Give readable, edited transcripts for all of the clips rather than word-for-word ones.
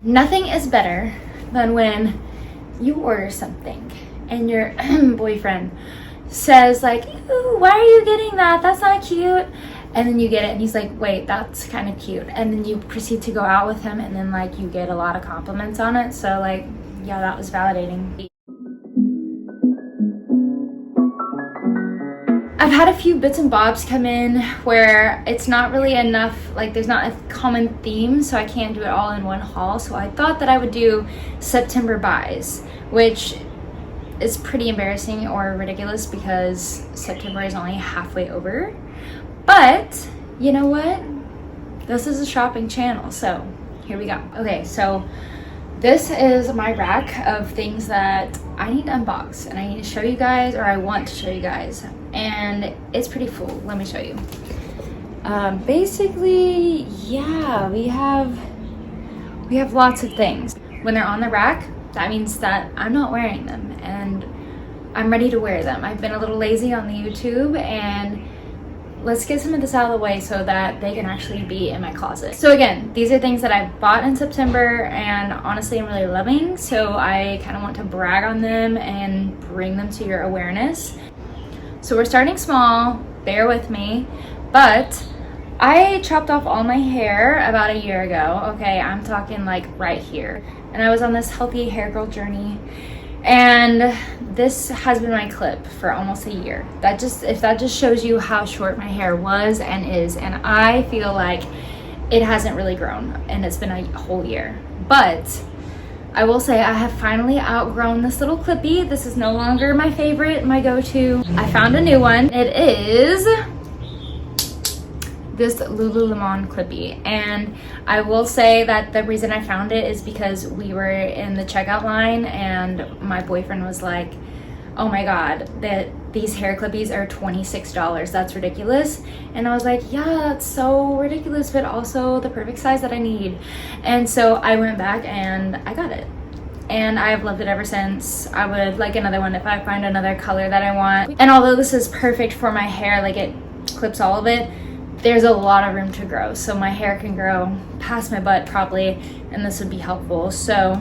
Nothing is better than when you order something and your boyfriend says like, "Ooh, why are you getting that? That's not cute." And then you get it and he's like, "Wait, that's kind of cute." And then you proceed to go out with him and then like you get a lot of compliments on it. So like, yeah, that was validating. I've had a few bits and bobs come in where it's not really enough, like there's not a common theme, so I can't do it all in one haul. So I thought that I would do September buys, which is pretty embarrassing or ridiculous because September is only halfway over. But you know what? This is a shopping channel, so here we go. Okay, so this is my rack of things that I need to unbox and I need to show you guys, or I want to show you guys. And it's pretty full. Let me show you. Basically, yeah, we have lots of things. When they're on the rack, that means that I'm not wearing them and I'm ready to wear them. I've been a little lazy on the YouTube, and let's get some of this out of the way so that they can actually be in my closet. So again, these are things that I bought in September and honestly I'm really loving. So I kind of want to brag on them and bring them to your awareness. So we're starting small, bear with me, but I chopped off all my hair about a year ago. Okay, I'm talking like right here. And I was on this healthy hair girl journey. And this has been my clip for almost a year. If that just shows you how short my hair was and is, and I feel like it hasn't really grown and it's been a whole year. But I will say I have finally outgrown this little clippy. This is no longer my favorite, my go-to. I found a new one. It is this Lululemon clippy, and I will say that the reason I found it is because we were in the checkout line and my boyfriend was like, "Oh my god, these hair clippies are $26. That's ridiculous." And I was like, "Yeah, that's so ridiculous, but also the perfect size that I need." And so I went back and I got it, and I've loved it ever since. I would like another one if I find another color that I want. And although this is perfect for my hair, like it clips all of it, there's a lot of room to grow, so my hair can grow past my butt probably, and this would be helpful. So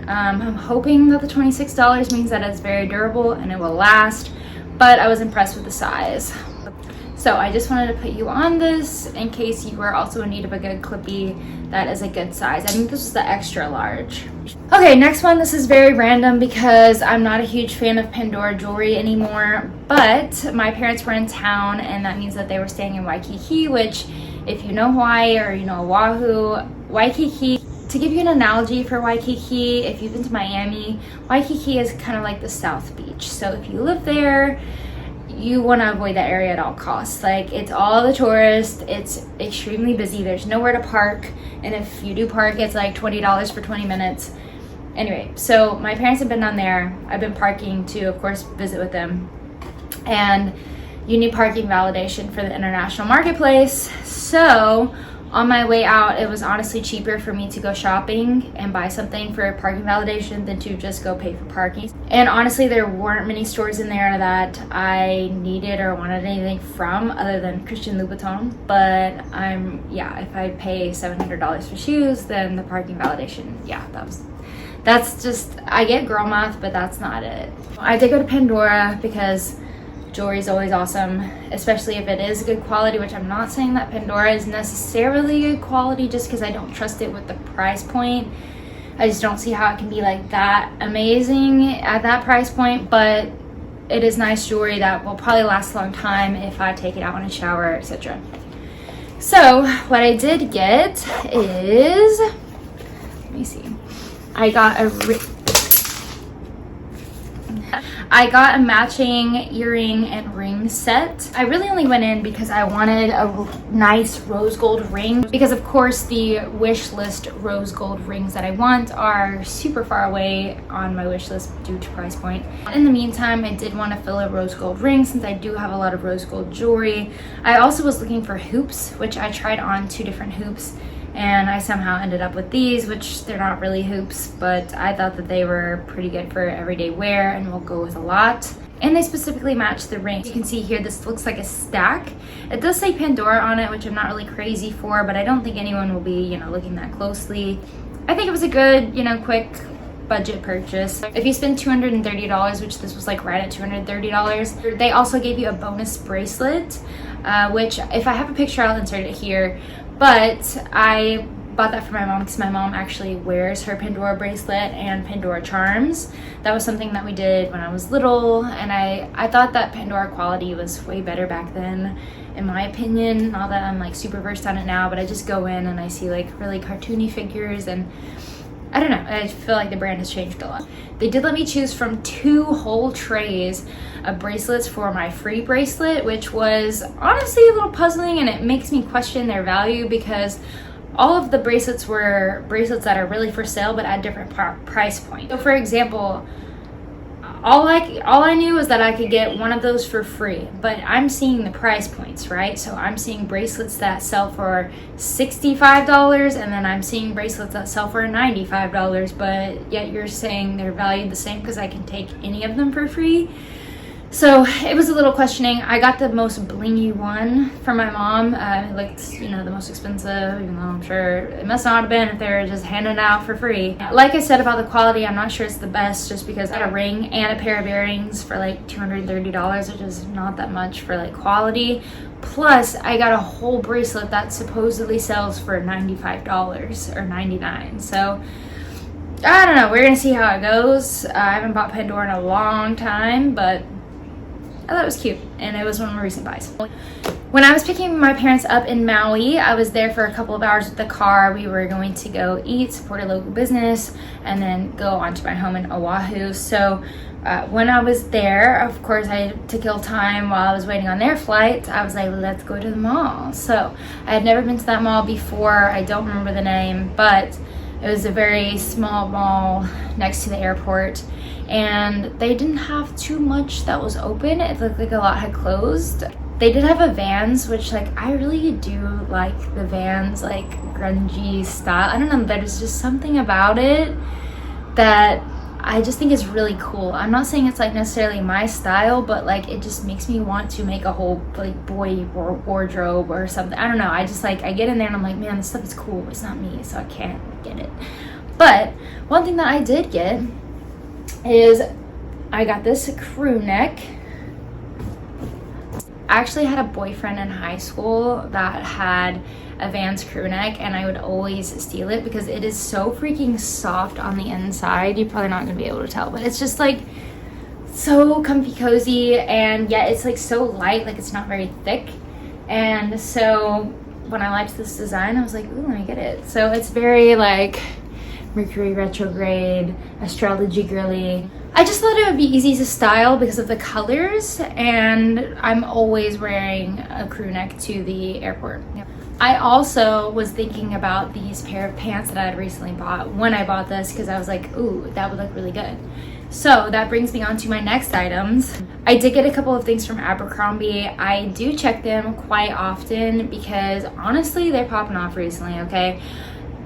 I'm hoping that the $26 means that it's very durable and it will last, but I was impressed with the size. So I just wanted to put you on this in case you were also in need of a good clippy that is a good size. I think this is the extra large. Okay, next one. This is very random because I'm not a huge fan of Pandora jewelry anymore, but my parents were in town and that means that they were staying in Waikiki, which if you know Hawaii or you know Oahu, Waikiki, to give you an analogy for Waikiki, if you've been to Miami, Waikiki is kind of like the South Beach. So if you live there, you want to avoid that area at all costs. Like, it's all the tourists, it's extremely busy, there's nowhere to park, and if you do park, it's like $20 for 20 minutes. Anyway, so my parents have been down there. I've been parking to, of course, visit with them. And you need parking validation for the international marketplace. So on my way out, it was honestly cheaper for me to go shopping and buy something for parking validation than to just go pay for parking. And honestly, there weren't many stores in there that I needed or wanted anything from other than Christian Louboutin. But if I pay $700 for shoes, then the parking validation, that's just, I get girl math, but that's not it. I did go to Pandora because jewelry is always awesome, especially if it is good quality, which I'm not saying that Pandora is necessarily good quality just because I don't trust it with the price point. I just don't see how it can be like that amazing at that price point, but it is nice jewelry that will probably last a long time if I take it out in a shower, etc. So what I did get is, let me see, I got a matching earring and ring set. I really only went in because I wanted a nice rose gold ring, because of course the wish list rose gold rings that I want are super far away on my wish list due to price point. In the meantime, I did want to fill a rose gold ring since I do have a lot of rose gold jewelry. I also was looking for hoops, which I tried on 2 different hoops, and I somehow ended up with these, which they're not really hoops, but I thought that they were pretty good for everyday wear and will go with a lot. And they specifically match the ring. You can see here, this looks like a stack. It does say Pandora on it, which I'm not really crazy for, but I don't think anyone will be, looking that closely. I think it was a good, you know, quick budget purchase. If you spend $230, which this was like right at $230, they also gave you a bonus bracelet, which if I have a picture, I'll insert it here. But I bought that for my mom because my mom actually wears her Pandora bracelet and Pandora charms. That was something that we did when I was little, and I thought that Pandora quality was way better back then, in my opinion. Not that I'm like super versed on it now, but I just go in and I see like really cartoony figures, and I don't know, I feel like the brand has changed a lot. They did let me choose from 2 whole trays of bracelets for my free bracelet, which was honestly a little puzzling, and it makes me question their value because all of the bracelets were bracelets that are really for sale but at different price points. So for example, all I knew was that I could get one of those for free, but I'm seeing the price points, right? So I'm seeing bracelets that sell for $65, and then I'm seeing bracelets that sell for $95, but yet you're saying they're valued the same because I can take any of them for free. So it was a little questioning. I got the most blingy one for my mom. It looked, you know, the most expensive, even though I'm sure it must not have been if they were just handing it out for free. Like I said about the quality, I'm not sure it's the best just because I got a ring and a pair of earrings for like $230, which is not that much for like quality. Plus, I got a whole bracelet that supposedly sells for $95 or $99. So I don't know. We're gonna see how it goes. I haven't bought Pandora in a long time, but I thought it was cute, and it was one of my recent buys. When I was picking my parents up in Maui, I was there for a couple of hours with the car. We were going to go eat, support a local business, and then go on to my home in Oahu. So when I was there, of course, to kill time while I was waiting on their flight, I was like, let's go to the mall. So I had never been to that mall before. I don't remember the name, but it was a very small mall next to the airport, and they didn't have too much that was open. It looked like a lot had closed. They did have a Vans, which like I really do like the Vans, like grungy style. I don't know, there's just something about it that I just think is really cool. I'm not saying it's like necessarily my style, but like it just makes me want to make a whole like boy wardrobe or something. I don't know, I just like, I get in there and I'm like, man, this stuff is cool. It's not me, so I can't get it. But one thing that I did get is I got this crew neck. I actually had a boyfriend in high school that had a Vans crew neck, and I would always steal it because it is so freaking soft on the inside. You're probably not gonna be able to tell, but it's just like so comfy cozy, and yet it's like so light, like it's not very thick. And so when I liked this design, I was like, ooh, let me get it. So it's very like Mercury retrograde, astrology girly. I just thought it would be easy to style because of the colors, and I'm always wearing a crew neck to the airport. Yep. I also was thinking about these pair of pants that I had recently bought when I bought this because I was like, ooh, that would look really good. So that brings me on to my next items. I did get a couple of things from Abercrombie. I do check them quite often because honestly, they're popping off recently, okay?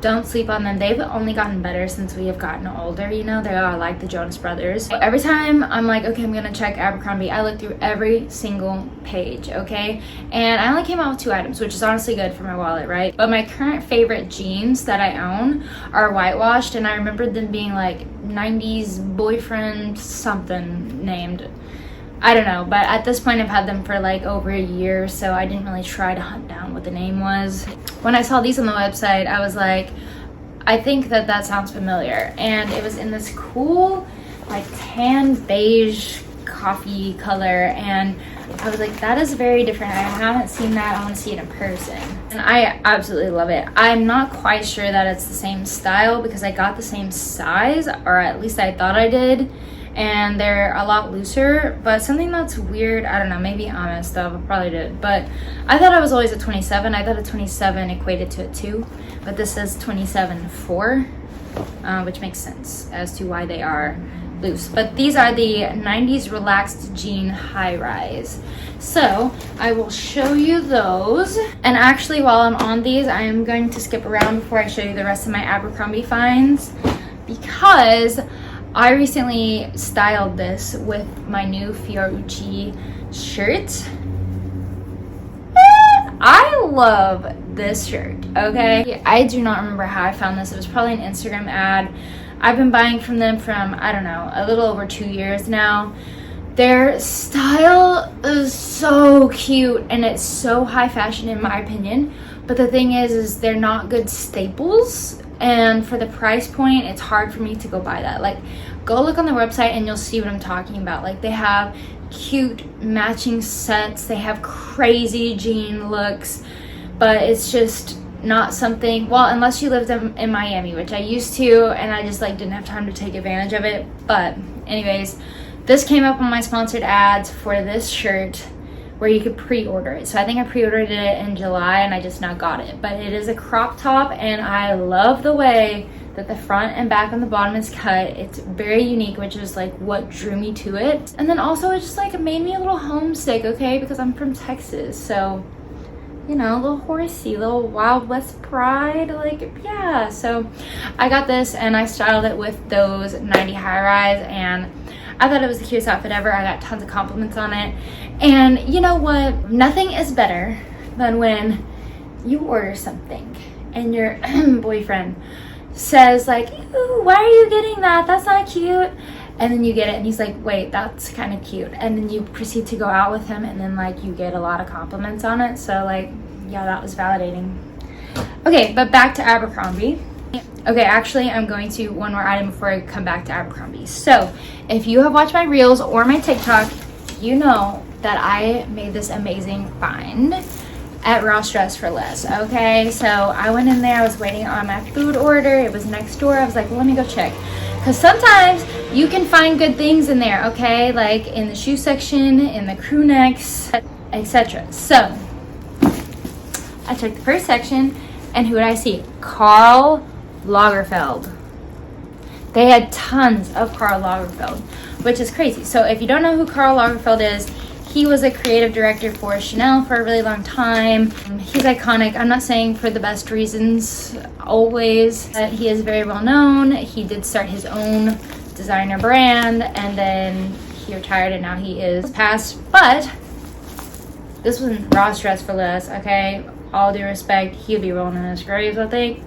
Don't sleep on them. They've only gotten better since we have gotten older, you know? They are like the Jonas Brothers. So every time I'm like, okay, I'm gonna check Abercrombie, I look through every single page, okay? And I only came out with 2 items, which is honestly good for my wallet, right? But my current favorite jeans that I own are whitewashed, and I remember them being like 90s boyfriend something named. I don't know, but at this point I've had them for like over a year, so I didn't really try to hunt down what the name was. When I saw these on the website, I was like, I think that sounds familiar. And it was in this cool like tan beige coffee color, and I was like, that is very different. I haven't seen that. I want to see it in person, and I absolutely love it. I'm not quite sure that it's the same style because I got the same size, or at least I thought I did, and they're a lot looser. But something that's weird, I don't know, maybe I messed up, I probably did, but I thought I was always a 27. I thought a 27 equated to a 2, but this says 27.4, which makes sense as to why they are loose. But these are the 90s relaxed jean high rise, so I will show you those. And actually, while I'm on these, I am going to skip around before I show you the rest of my Abercrombie finds, because I recently styled this with my new Fiorucci shirt. I love this shirt, okay? I do not remember how I found this. It was probably an Instagram ad. I've been buying from them from, I don't know, a little over 2 years now. Their style is so cute and it's so high fashion in my opinion. But the thing is they're not good staples. And for the price point, it's hard for me to go buy that. Like, go look on the website and you'll see what I'm talking about. Like, they have cute matching sets. They have crazy jean looks. But it's just not something, well, unless you lived in Miami, which I used to, and I just like didn't have time to take advantage of it. But anyways, this came up on my sponsored ads for this shirt where you could pre-order it. So I think I pre-ordered it in July and I just now got it. But it is a crop top and I love the way that the front and back and the bottom is cut. It's very unique, which is like what drew me to it. And then also it just like made me a little homesick, okay? Because I'm from Texas, so you know, a little horsey, little Wild West pride, like, yeah. So I got this and I styled it with those 90 high rise and I thought it was the cutest outfit ever. I got tons of compliments on it. And you know what? Nothing is better than when you order something and your boyfriend says like, ooh, why are you getting that? That's not cute. And then you get it and he's like, wait, that's kind of cute. And then you proceed to go out with him and then like you get a lot of compliments on it. So like, yeah, that was validating. Okay, but back to Abercrombie. Okay, actually I'm going to one more item before I come back to Abercrombie. So if you have watched my reels or my TikTok, you know that I made this amazing find at Ross Dress for Less. Okay, so I went in there, I was waiting on my food order. It was next door. I was like, well, let me go check. Because sometimes you can find good things in there, okay? Like in the shoe section, in the crew necks, etc. So I checked the first section and who did I see? Karl Lagerfeld. They had tons of Karl Lagerfeld, which is crazy. So if you don't know who Karl Lagerfeld is, he was a creative director for Chanel for a really long time. He's iconic. I'm not saying for the best reasons always. He is very well known. He did start his own designer brand and then he retired and now he is passed. But this was Ross Dress for Less, okay? All due respect, he'll be rolling in his grave, I think.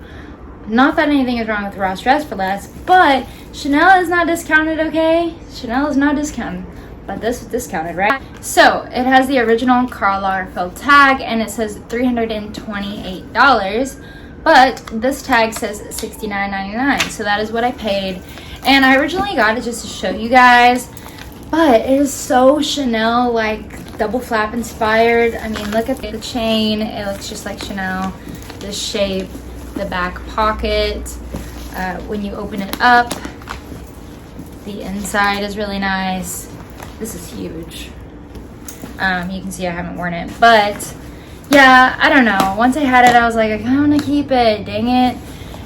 Not that anything is wrong with Ross Dress for Less, but Chanel is not discounted, okay? Chanel is not discounted. But this is discounted, right? So it has the original Karl Lagerfeld tag and it says $328, but this tag says $69.99. So that is what I paid. And I originally got it just to show you guys, but it is so Chanel, like double flap inspired. I mean, look at the chain. It looks just like Chanel. The shape, the back pocket. When you open it up, the inside is really nice. This is huge. You can see I haven't worn it, but yeah, I don't know. Once I had it, I was like, I kind of want to keep it, dang it.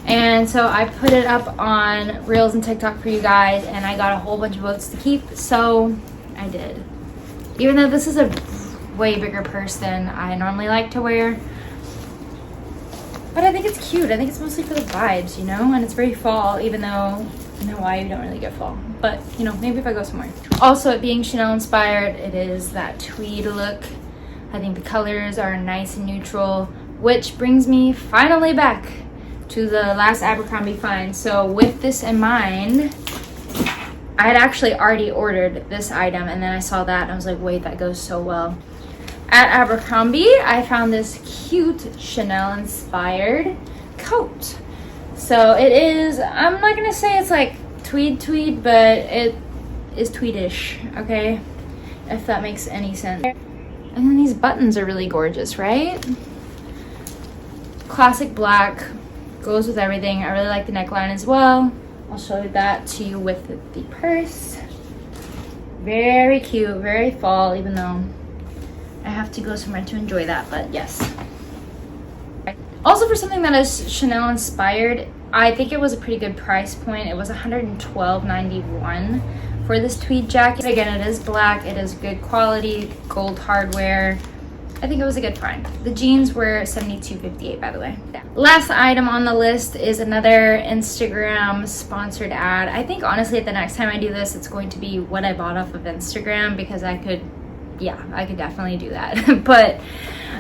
And so I put it up on Reels and TikTok for you guys, and I got a whole bunch of votes to keep, so I did. Even though this is a way bigger purse than I normally like to wear, but I think it's cute. I think it's mostly for the vibes, you know, and it's very fall, even though in Hawaii we don't really get fall, but you know, maybe if I go somewhere. Also, it being Chanel inspired, it is that tweed look. I think the colors are nice and neutral, which brings me finally back to the last Abercrombie find. So with this in mind, I had actually already ordered this item and then I saw that and I was like, wait, that goes so well. At Abercrombie, I found this cute Chanel inspired coat. So it is, I'm not gonna say it's like tweed, but it is tweedish, okay? If that makes any sense. And then these buttons are really gorgeous, right? Classic black, goes with everything. I really like the neckline as well. I'll show you that to you with the purse. Very cute, very fall, even though I have to go somewhere to enjoy that, but yes. Also, for something that is Chanel inspired, I think it was a pretty good price point. It was $112.91 for this tweed jacket. Again, it is black, it is good quality, gold hardware. I think it was a good find. The jeans were $72.58, by the way. Yeah. Last item on the list is another Instagram sponsored ad. I think honestly the next time I do this, it's going to be what I bought off of Instagram, because I could definitely do that. But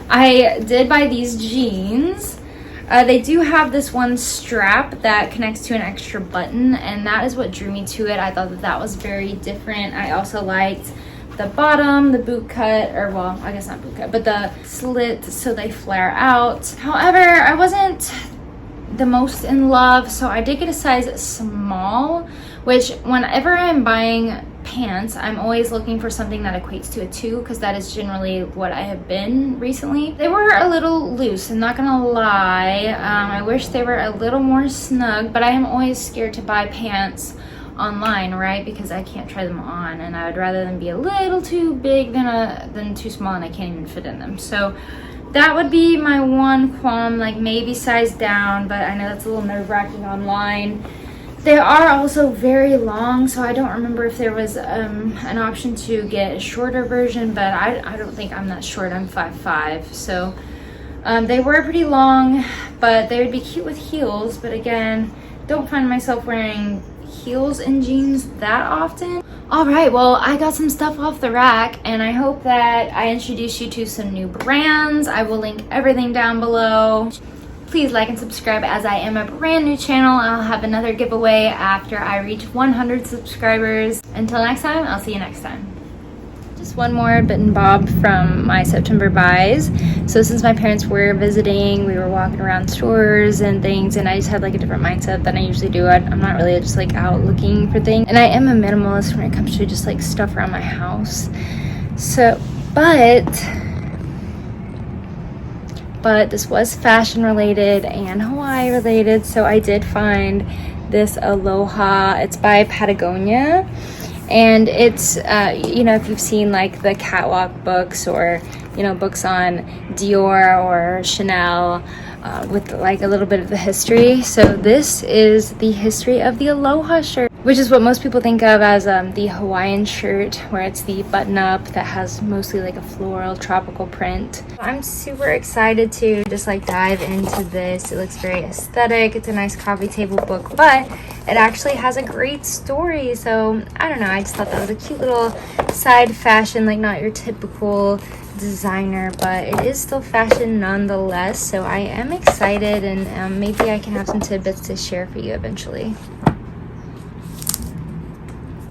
I did buy these jeans. They do have this one strap that connects to an extra button, and that is what drew me to it. I thought that that was very different. I also liked the bottom, the boot cut, or well, I guess not boot cut, but the slit so they flare out. However, I wasn't the most in love, so I did get a size small, which whenever I'm buying pants, I'm always looking for something that equates to a 2, because that is generally what I have been recently. They were a little loose, I'm not gonna lie. I wish they were a little more snug, but I am always scared to buy pants online, right? Because I can't try them on, and I would rather them be a little too big than too small, and I can't even fit in them. So that would be my one qualm, like maybe size down, but I know that's a little nerve-wracking online. They are also very long, so I don't remember if there was an option to get a shorter version, but I don't think I'm that short. I'm 5'5", so they were pretty long, but they would be cute with heels. But again, don't find myself wearing heels in jeans that often. All right, well, I got some stuff off the rack, and I hope that I introduced you to some new brands. I will link everything down below. Please like and subscribe, as I am a brand new channel. I'll have another giveaway after I reach 100 subscribers. Until next time, I'll see you next time. Just one more bit and bob from my September buys. So since my parents were visiting, we were walking around stores and things, and I just had like a different mindset than I usually do. I'm not really just like out looking for things, and I am a minimalist when it comes to just like stuff around my house. So, but this was fashion related and Hawaii related, so I did find this Aloha. It's by Patagonia, and it's you know, if you've seen like the catwalk books, or you know, books on Dior or Chanel, with like a little bit of the history. So this is the history of the Aloha shirt, which is what most people think of as the Hawaiian shirt, where it's the button up that has mostly like a floral tropical print. I'm super excited to just like dive into this. It looks very aesthetic. It's a nice coffee table book, but it actually has a great story. So I don't know, I just thought that was a cute little side fashion, like not your typical designer, but it is still fashion nonetheless. So I am excited, and maybe I can have some tidbits to share for you eventually.